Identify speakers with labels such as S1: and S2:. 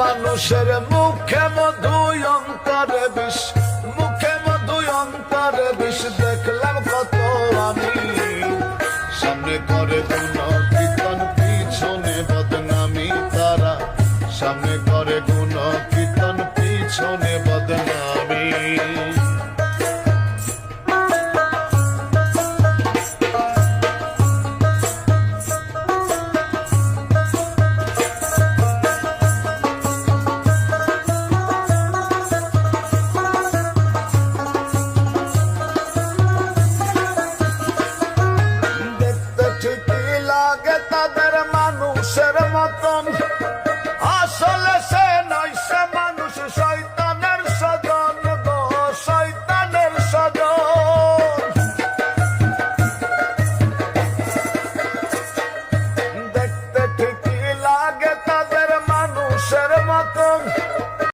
S1: মানুষের মুখে মধু অন্তরে বিষ, মুখে মধু অন্তরে বিষ, দেখলাম কত আমি। সামনে করে গুণ কীর্তন পিছনে বদনামি তারা, সামনে করে গুণ কীর্তন পিছনে বদনামি। তাদের মানুষের মতন, আসলে সে নয়, সে মানুষ শয়তানের স্বজন গো, শয়তানের স্বজন। দেখতে ঠিকই লাগে তাদের মানুষের মতন,